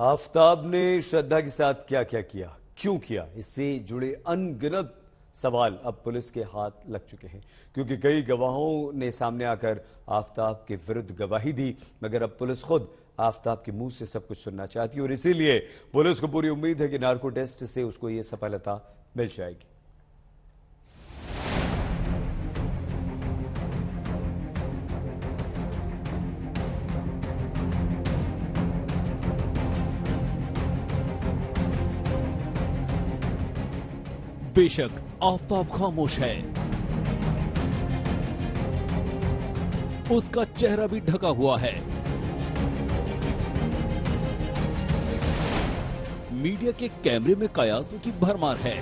आफताब ने श्रद्धा के साथ क्या क्या किया, क्यों किया, इससे जुड़े अनगिनत सवाल अब पुलिस के हाथ लग चुके हैं, क्योंकि कई गवाहों ने सामने आकर आफताब के विरुद्ध गवाही दी, मगर अब पुलिस खुद आफताब के मुंह से सब कुछ सुनना चाहती है और इसीलिए पुलिस को पूरी उम्मीद है कि नार्को टेस्ट से उसको ये सफलता मिल जाएगी। बेशक आफताब खामोश है, उसका चेहरा भी ढका हुआ है। मीडिया के कैमरे में कयासों की भरमार है,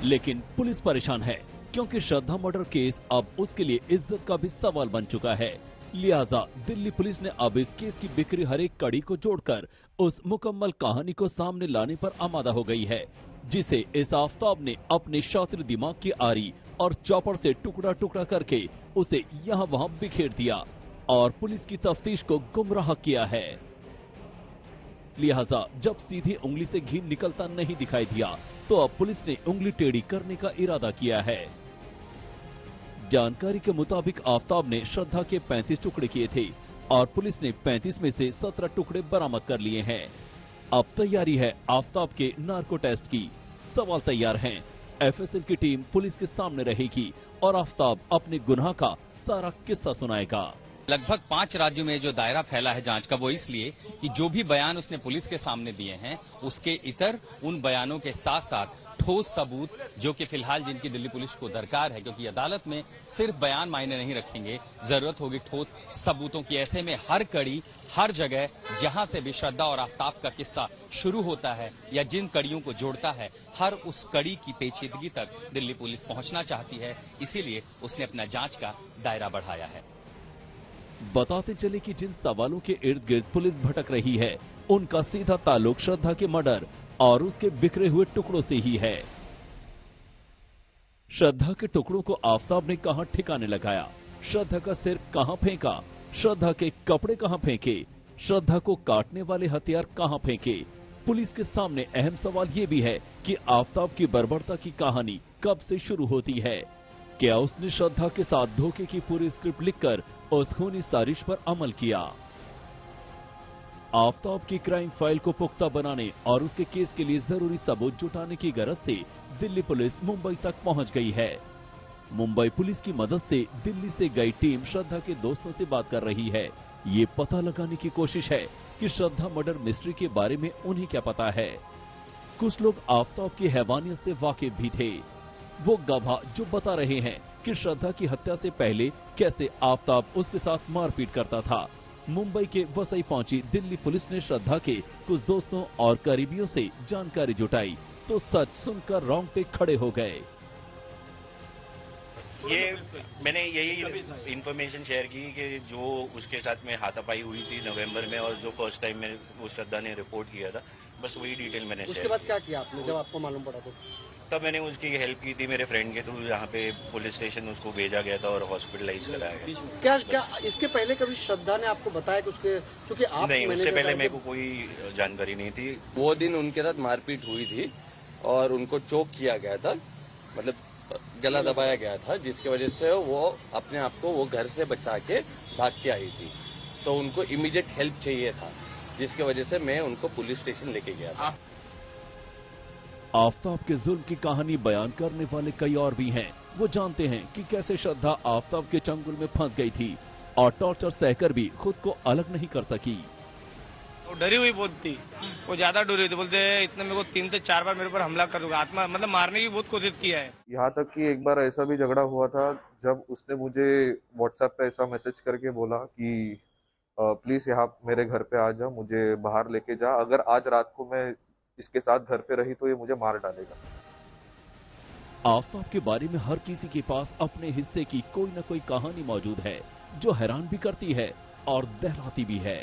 लेकिन पुलिस परेशान है क्योंकि श्रद्धा मर्डर केस अब उसके लिए इज्जत का भी सवाल बन चुका है। लिहाजा दिल्ली पुलिस ने अब इस केस की बिखरी हर एक कड़ी को जोड़कर उस मुकम्मल कहानी को सामने लाने पर आमादा हो गई है, जिसे इस आफताब ने अपने शातिर दिमाग की आरी और चॉपर से टुकड़ा टुकड़ा करके उसे यहाँ वहाँ बिखेर दिया और पुलिस की तफ्तीश को गुमराह किया है। लिहाजा जब सीधी उंगली से घी निकलता नहीं दिखाई दिया तो अब पुलिस ने उंगली टेढ़ी करने का इरादा किया है। जानकारी के मुताबिक आफताब ने श्रद्धा के 35 टुकड़े किए थे और पुलिस ने 35 में से 17 टुकड़े बरामद कर लिए हैं। अब तैयारी है आफताब के नार्को टेस्ट की। सवाल तैयार हैं। एफएसएल की टीम पुलिस के सामने रहेगी और आफताब अपने गुनाह का सारा किस्सा सुनाएगा। लगभग 5 राज्यों में जो दायरा फैला है जांच का, वो इसलिए कि जो भी बयान उसने पुलिस के सामने दिए हैं उसके इतर उन बयानों के साथ साथ ठोस सबूत, जो कि फिलहाल जिनकी दिल्ली पुलिस को दरकार है, क्योंकि अदालत में सिर्फ बयान मायने नहीं रखेंगे, जरूरत होगी ठोस सबूतों की। ऐसे में हर कड़ी, हर जगह जहां से भी श्रद्धा और आफताब का किस्सा शुरू होता है या जिन कड़ियों को जोड़ता है, हर उस कड़ी की पेचीदगी तक दिल्ली पुलिस पहुंचना चाहती है। इसीलिए उसने अपना जांच का दायरा बढ़ाया है। बताते चले कि जिन सवालों के इर्द गिर्द पुलिस भटक रही है, उनका सीधा ताल्लुक श्रद्धा के मर्डर और उसके बिखरे हुए टुकड़ों से ही है। श्रद्धा के टुकड़ों को आफताब ने कहां ठिकाने लगाया, श्रद्धा का सिर कहां फेंका, श्रद्धा के कपड़े कहां फेंके, श्रद्धा को काटने वाले हथियार कहां फेंके। पुलिस के सामने अहम सवाल ये भी है कि आफताब की बर्बरता की कहानी कब से शुरू होती है। क्या उसने श्रद्धा के साथ धोखे की पूरी स्क्रिप्ट लिखकर उस खूनी साजिश पर अमल किया? आफताब की क्राइम फाइल को पुख्ता बनाने और उसके केस के लिए जरूरी सबूत जुटाने की गरज से दिल्ली पुलिस मुंबई तक पहुंच गई है। मुंबई पुलिस की मदद से दिल्ली से गई टीम श्रद्धा के दोस्तों से बात कर रही है। ये पता लगाने की कोशिश है कि श्रद्धा मर्डर मिस्ट्री के बारे में उन्हें क्या पता है। कुछ लोग आफताब की हैवानियत से वाकिफ भी थे। वो गवाह जो बता रहे हैं कि श्रद्धा की हत्या से पहले कैसे आफताब उसके साथ मारपीट करता था। मुंबई के वसई पहुंची दिल्ली पुलिस ने श्रद्धा के कुछ दोस्तों और करीबियों से जानकारी जुटाई तो सच सुनकर रोंगटे खड़े हो गए। ये मैंने यही इन्फॉर्मेशन शेयर की कि जो उसके साथ में हाथापाई हुई थी नवंबर में और जो फर्स्ट टाइम में वो श्रद्धा ने रिपोर्ट किया था, बस वही डिटेल मैंने शेयर। उसके बाद क्या किया आपने जब आपको मालूम पड़ा तो? तब मैंने उसकी हेल्प की थी मेरे फ्रेंड के थ्रू, जहाँ पे पुलिस स्टेशन उसको भेजा गया था और हॉस्पिटलाइज कराया गया। क्या इसके पहले कभी श्रद्धा ने आपको बताया कि उसके, क्योंकि आप नहीं, उससे पहले मेरे को कोई जानकारी नहीं थी। वो दिन उनके साथ मारपीट हुई थी और उनको चोक किया गया था, मतलब गला दबाया गया था, जिसकी वजह से वो अपने आप को वो घर से बचा के भाग के आई थी। तो उनको इमीडिएट हेल्प चाहिए था, जिसकी वजह से मैं उनको पुलिस स्टेशन लेके गया था। आफताब के जुल्म की कहानी बयान करने वाले कई और भी हैं। वो जानते हैं कि कैसे श्रद्धा आफताब के चंगुल में फंस गई थी और टॉर्चर सहकर भी खुद को अलग नहीं कर सकी। वो डरी हुई बहुत थी, वो ज्यादा डरी हुई थी। बोलते इतने मेरे को 3 से 4 बार मेरे पर हमला कर दूंगा, आत्मा मतलब मारने की बहुत कोशिश किया है। यहाँ तक कि एक बार ऐसा भी झगड़ा हुआ था जब उसने मुझे व्हाट्सएप पे ऐसा मैसेज करके बोला कि प्लीज यहाँ मेरे घर पे आ जा, मुझे बाहर लेके जा, अगर आज रात को मैं इसके साथ घर पे रही तो ये मुझे मार डालेगा। आफताब के बारे में हर किसी के पास अपने हिस्से की कोई न कोई कहानी मौजूद है जो हैरान भी करती है और दहराती भी है।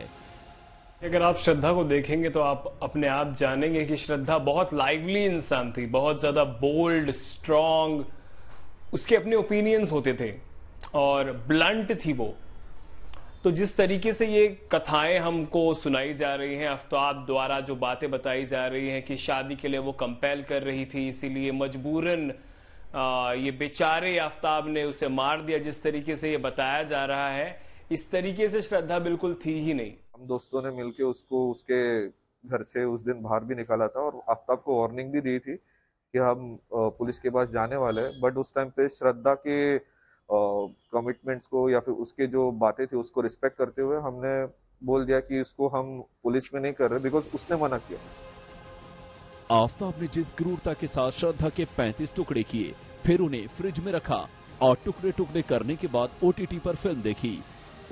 अगर आप श्रद्धा को देखेंगे तो आप अपने आप जानेंगे कि श्रद्धा बहुत लाइवली इंसान थी, बहुत ज्यादा बोल्ड, स्ट्रांग, उसके अपने ओपिनियंस होते थे और ब्लंट थी वो। तो जिस तरीके से ये कथाएं हमको सुनाई जा रही हैं, आफ्ताब द्वारा जो बातें बताई जा रही हैं कि शादी के लिए वो कंपेल कर रही थी, इसीलिए मजबूरन ये बेचारे आफ्ताब ने उसे मार दिया, जिस तरीके से ये बताया जा रहा है, इस तरीके से श्रद्धा बिल्कुल थी ही नहीं। हम दोस्तों ने मिलके उसको उसके घर से उस दिन बाहर भी निकाला था और आफ्ताब को वार्निंग भी दी थी कि हम पुलिस के पास जाने वाले हैं, बट उस टाइम पे श्रद्धा के कमिटमेंट्स को या फिर उसके जो बातें थी उसको रिस्पेक्ट करते हुए हमने बोल दिया कि इसको हम पुलिस में नहीं कर रहे, बिकॉज उसने मना किया। आफ्ताब ने जिस क्रूरता के साथ श्रद्धा के 35 टुकड़े किए, फिर उन्हें फ्रिज में रखा और टुकड़े टुकड़े करने के बाद OTT पर फिल्म देखी,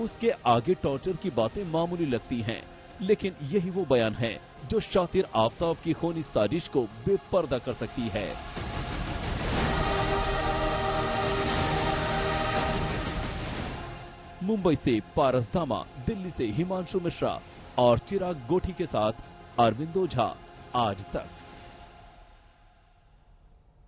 उसके आगे टॉर्चर की बातें मामूली लगती हैं, लेकिन यही वो बयान है जो शातिर आफ्ताब की खूनी साजिश को बेपर्दा कर सकती है। मुंबई से पारस धामा, दिल्ली से हिमांशु मिश्रा और चिराग गोठी के साथ अरविंद ओझा, आज तक।